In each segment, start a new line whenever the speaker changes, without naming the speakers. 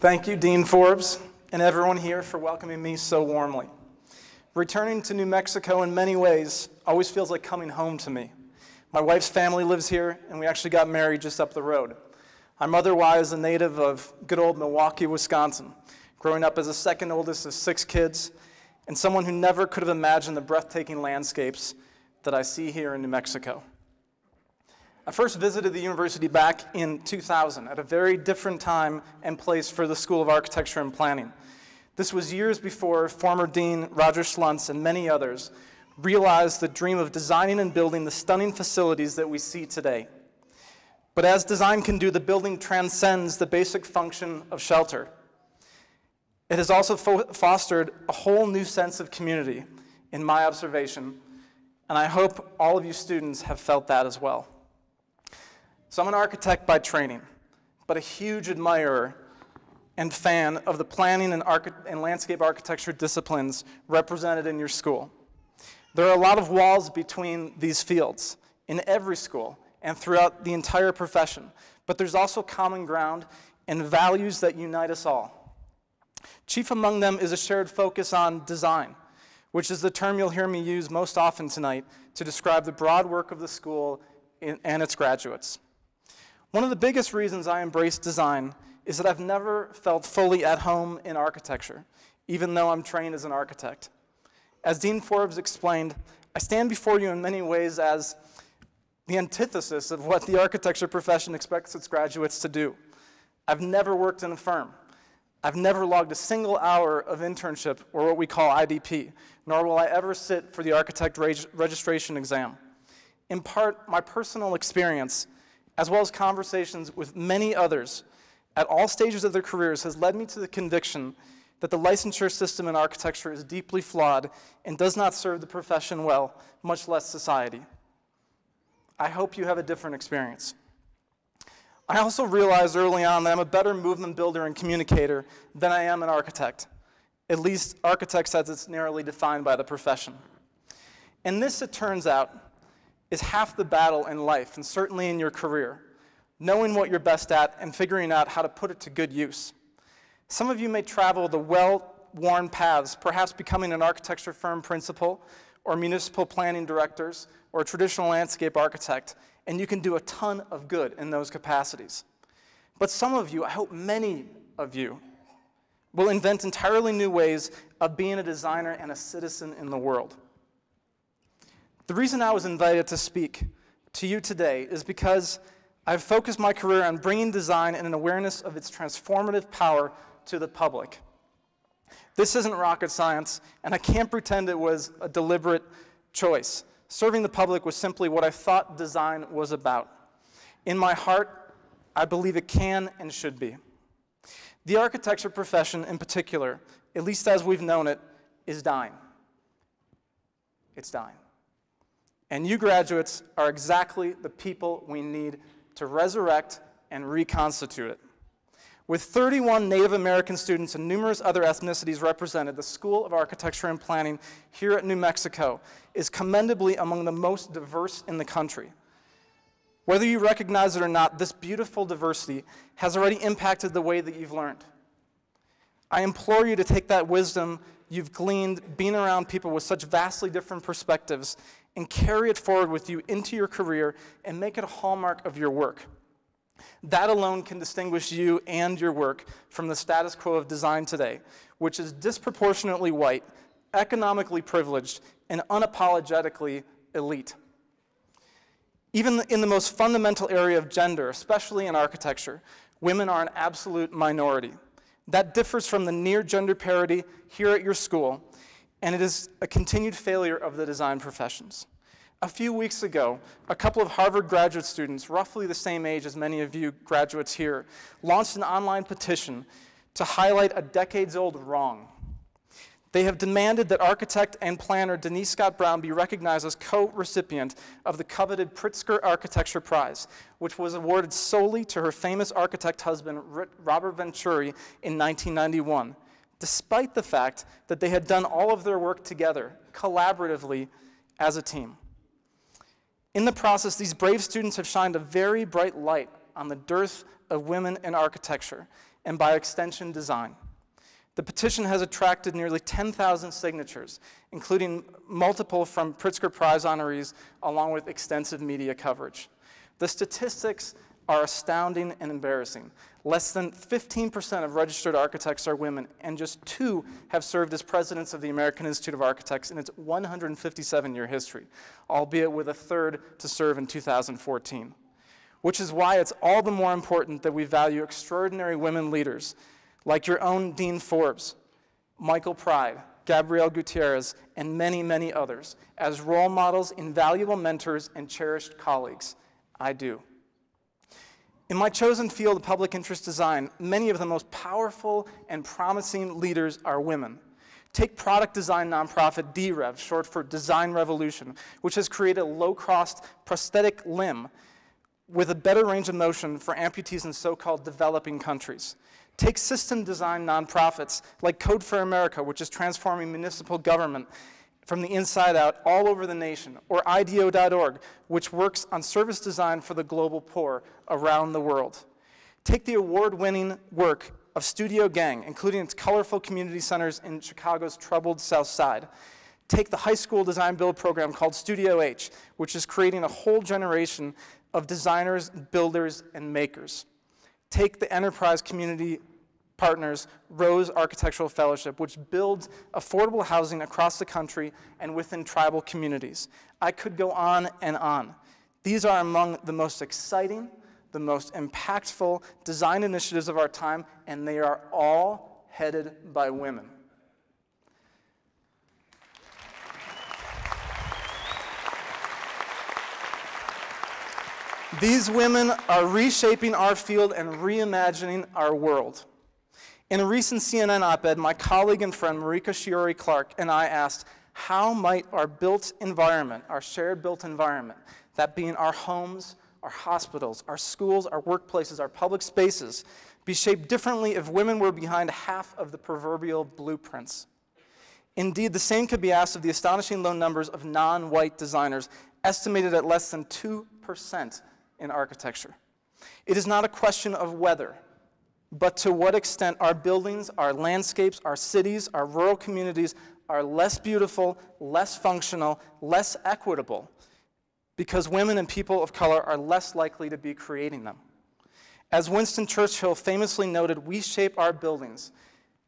Thank you, Dean Forbes, and everyone here for welcoming me so warmly. Returning to New Mexico in many ways always feels like coming home to me. My wife's family lives here, and we actually got married just up the road. I'm otherwise a native of good old Milwaukee, Wisconsin, growing up as the second oldest of 6 kids, and someone who never could have imagined the breathtaking landscapes that I see here in New Mexico. I first visited the university back in 2000 at a very different time and place for the School of Architecture and Planning. This was years before former Dean Roger Schluntz and many others realized the dream of designing and building the stunning facilities that we see today. But as design can do, the building transcends the basic function of shelter. It has also fostered a whole new sense of community, in my observation, and I hope all of you students have felt that as well. So I'm an architect by training, but a huge admirer and fan of the planning and landscape architecture disciplines represented in your school. There are a lot of walls between these fields in every school and throughout the entire profession, but there's also common ground and values that unite us all. Chief among them is a shared focus on design, which is the term you'll hear me use most often tonight to describe the broad work of the school and its graduates. One of the biggest reasons I embrace design is that I've never felt fully at home in architecture, even though I'm trained as an architect. As Dean Forbes explained, I stand before you in many ways as the antithesis of what the architecture profession expects its graduates to do. I've never worked in a firm. I've never logged a single hour of internship, or what we call IDP, nor will I ever sit for the architect registration exam. In part, my personal experience, as well as conversations with many others at all stages of their careers, has led me to the conviction that the licensure system in architecture is deeply flawed and does not serve the profession well, much less society. I hope you have a different experience. I also realized early on that I'm a better movement builder and communicator than I am an architect, at least architects as it's narrowly defined by the profession. And this, it turns out, is half the battle in life, and certainly in your career, knowing what you're best at and figuring out how to put it to good use. Some of you may travel the well-worn paths, perhaps becoming an architecture firm principal, or municipal planning directors, or a traditional landscape architect, and you can do a ton of good in those capacities. But some of you, I hope many of you, will invent entirely new ways of being a designer and a citizen in the world. The reason I was invited to speak to you today is because I've focused my career on bringing design and an awareness of its transformative power to the public. This isn't rocket science, and I can't pretend it was a deliberate choice. Serving the public was simply what I thought design was about. In my heart, I believe it can and should be. The architecture profession in particular, at least as we've known it, is dying. It's dying. And you graduates are exactly the people we need to resurrect and reconstitute it. With 31 Native American students and numerous other ethnicities represented, the School of Architecture and Planning here at New Mexico is commendably among the most diverse in the country. Whether you recognize it or not, this beautiful diversity has already impacted the way that you've learned. I implore you to take that wisdom you've gleaned being around people with such vastly different perspectives and carry it forward with you into your career and make it a hallmark of your work. That alone can distinguish you and your work from the status quo of design today, which is disproportionately white, economically privileged, and unapologetically elite. Even in the most fundamental area of gender, especially in architecture, women are an absolute minority. That differs from the near gender parity here at your school, and it is a continued failure of the design professions. A few weeks ago, a couple of Harvard graduate students, roughly the same age as many of you graduates here, launched an online petition to highlight a decades-old wrong. They have demanded that architect and planner Denise Scott Brown be recognized as co-recipient of the coveted Pritzker Architecture Prize, which was awarded solely to her famous architect husband, Robert Venturi, in 1991, despite the fact that they had done all of their work together, collaboratively, as a team. In the process, these brave students have shined a very bright light on the dearth of women in architecture and by extension, design. The petition has attracted nearly 10,000 signatures, including multiple from Pritzker Prize honorees, along with extensive media coverage. The statistics are astounding and embarrassing. Less than 15% of registered architects are women, and just 2 have served as presidents of the American Institute of Architects in its 157-year history, albeit with a 3rd to serve in 2014. Which is why it's all the more important that we value extraordinary women leaders like your own Dean Forbes, Michael Pride, Gabrielle Gutierrez, and many, many others as role models, invaluable mentors, and cherished colleagues. I do. In my chosen field of public interest design, many of the most powerful and promising leaders are women. Take product design nonprofit DREV, short for Design Revolution, which has created a low-cost prosthetic limb with a better range of motion for amputees in so-called developing countries. Take system design nonprofits like Code for America, which is transforming municipal government from the inside out all over the nation, or IDEO.org, which works on service design for the global poor around the world. Take the award-winning work of Studio Gang, including its colorful community centers in Chicago's troubled South Side. Take the high school design build program called Studio H, which is creating a whole generation of designers, builders, and makers. Take the Enterprise Community Partners Rose Architectural Fellowship, which builds affordable housing across the country and within tribal communities. I could go on and on. These are among the most exciting, the most impactful design initiatives of our time, and they are all headed by women. These women are reshaping our field and reimagining our world. In a recent CNN op-ed, my colleague and friend Marika Shiori Clark and I asked, how might our built environment, our shared built environment, that being our homes, our hospitals, our schools, our workplaces, our public spaces, be shaped differently if women were behind half of the proverbial blueprints? Indeed, the same could be asked of the astonishing low numbers of non-white designers, estimated at less than 2% in architecture. It is not a question of whether, but to what extent our buildings, our landscapes, our cities, our rural communities are less beautiful, less functional, less equitable, because women and people of color are less likely to be creating them. As Winston Churchill famously noted, we shape our buildings,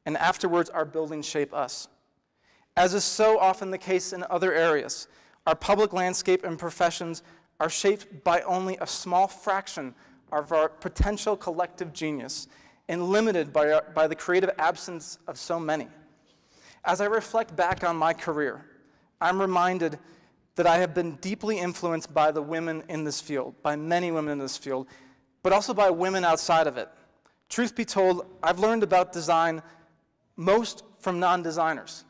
and afterwards our buildings shape us. As is so often the case in other areas, our public landscape and professions are shaped by only a small fraction of our potential collective genius, and limited by the creative absence of so many. As I reflect back on my career, I'm reminded that I have been deeply influenced by the women in this field, by many women in this field, but also by women outside of it. Truth be told, I've learned about design most from non-designers.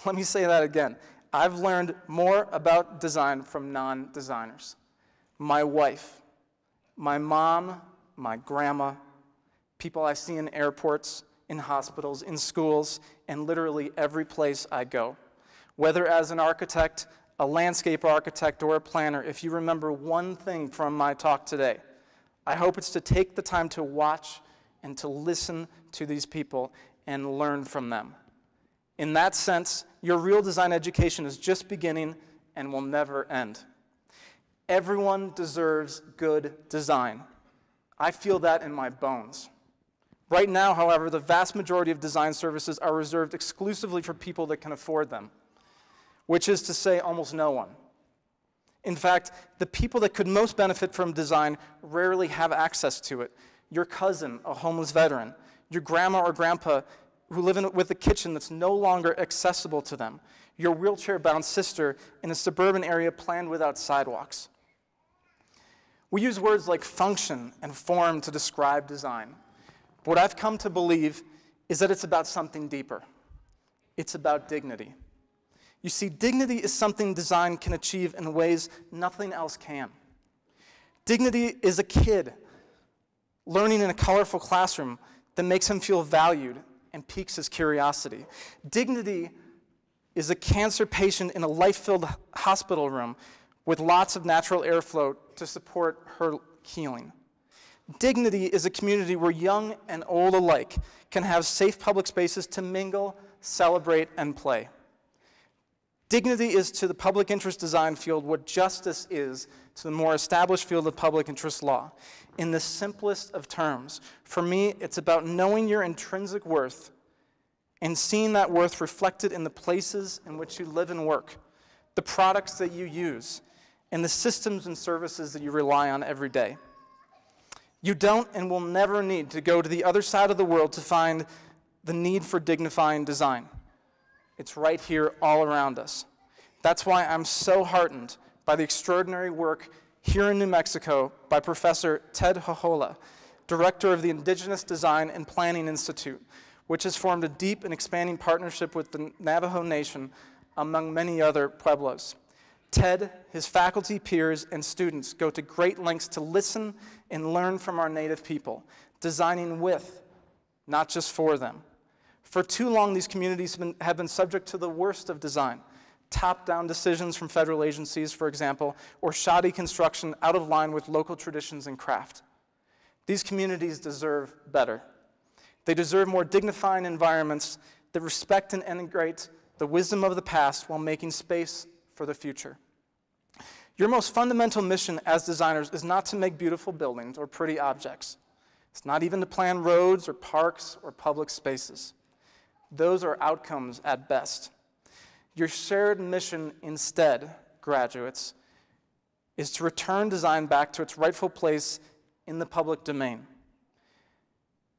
Let me say that again. I've learned more about design from non-designers. My wife, my mom, my grandma, people I see in airports, in hospitals, in schools, and literally every place I go. Whether as an architect, a landscape architect, or a planner, if you remember one thing from my talk today, I hope it's to take the time to watch and to listen to these people and learn from them. In that sense, your real design education is just beginning and will never end. Everyone deserves good design. I feel that in my bones. Right now, however, the vast majority of design services are reserved exclusively for people that can afford them, which is to say almost no one. In fact, the people that could most benefit from design rarely have access to it. Your cousin, a homeless veteran, your grandma or grandpa who live with a kitchen that's no longer accessible to them, your wheelchair-bound sister in a suburban area planned without sidewalks. We use words like function and form to describe design. What I've come to believe is that it's about something deeper. It's about dignity. You see, dignity is something design can achieve in ways nothing else can. Dignity is a kid learning in a colorful classroom that makes him feel valued and piques his curiosity. Dignity is a cancer patient in a life-filled hospital room with lots of natural airflow to support her healing. Dignity is a community where young and old alike can have safe public spaces to mingle, celebrate, and play. Dignity is to the public interest design field what justice is to the more established field of public interest law. In the simplest of terms, for me, it's about knowing your intrinsic worth and seeing that worth reflected in the places in which you live and work, the products that you use, and the systems and services that you rely on every day. You don't and will never need to go to the other side of the world to find the need for dignifying design. It's right here all around us. That's why I'm so heartened by the extraordinary work here in New Mexico by Professor Ted Hohola, director of the Indigenous Design and Planning Institute, which has formed a deep and expanding partnership with the Navajo Nation, among many other pueblos. Ted, his faculty, peers, and students go to great lengths to listen and learn from our Native people, designing with, not just for them. For too long, these communities have been subject to the worst of design, top-down decisions from federal agencies, for example, or shoddy construction out of line with local traditions and craft. These communities deserve better. They deserve more dignifying environments that respect and integrate the wisdom of the past while making space for the future. Your most fundamental mission as designers is not to make beautiful buildings or pretty objects. It's not even to plan roads or parks or public spaces. Those are outcomes at best. Your shared mission instead, graduates, is to return design back to its rightful place in the public domain.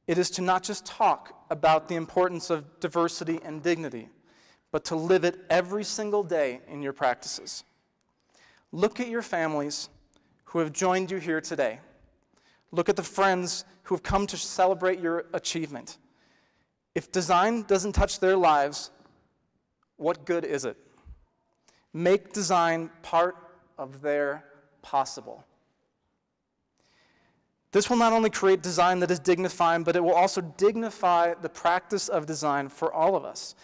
It is to not just talk about the importance of diversity and dignity, but to live it every single day in your practices. Look at your families who have joined you here today. Look at the friends who have come to celebrate your achievement. If design doesn't touch their lives, what good is it? Make design part of their possible. This will not only create design that is dignifying, but it will also dignify the practice of design for all of us.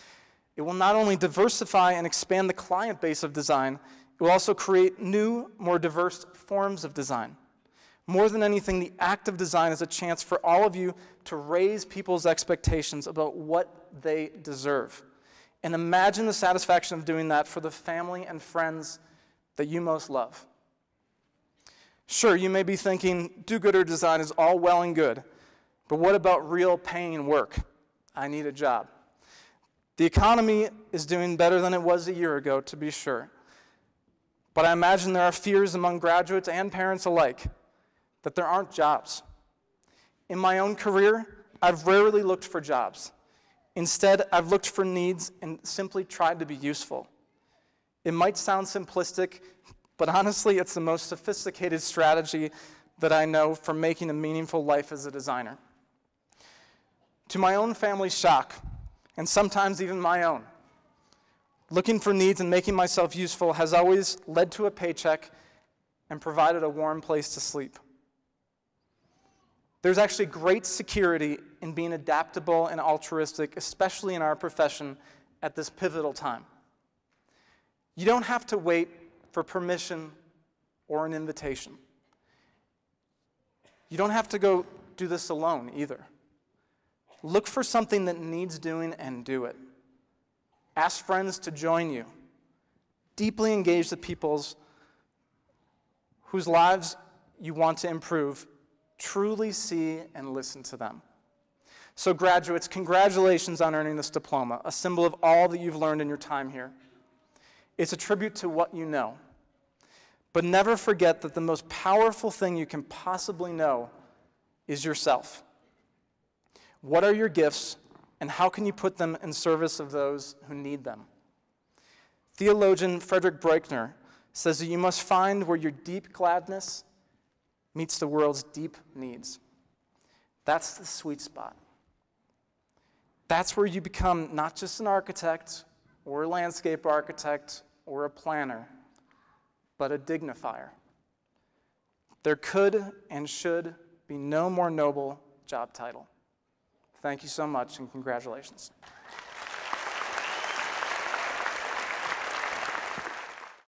It will not only diversify and expand the client base of design, it will also create new, more diverse forms of design. More than anything, the act of design is a chance for all of you to raise people's expectations about what they deserve. And imagine the satisfaction of doing that for the family and friends that you most love. Sure, you may be thinking, do-gooder design is all well and good, but what about real paying work? I need a job. The economy is doing better than it was a year ago, to be sure. But I imagine there are fears among graduates and parents alike that there aren't jobs. In my own career, I've rarely looked for jobs. Instead, I've looked for needs and simply tried to be useful. It might sound simplistic, but honestly, it's the most sophisticated strategy that I know for making a meaningful life as a designer. To my own family's shock, and sometimes even my own, looking for needs and making myself useful has always led to a paycheck and provided a warm place to sleep. There's actually great security in being adaptable and altruistic, especially in our profession at this pivotal time. You don't have to wait for permission or an invitation. You don't have to go do this alone either. Look for something that needs doing and do it. Ask friends to join you. Deeply engage the peoples whose lives you want to improve. Truly see and listen to them. So graduates, congratulations on earning this diploma, a symbol of all that you've learned in your time here. It's a tribute to what you know. But never forget that the most powerful thing you can possibly know is yourself. What are your gifts, and how can you put them in service of those who need them? Theologian Frederick Buechner says that you must find where your deep gladness meets the world's deep needs. That's the sweet spot. That's where you become not just an architect or a landscape architect or a planner, but a dignifier. There could and should be no more noble job title. Thank you so much, and congratulations.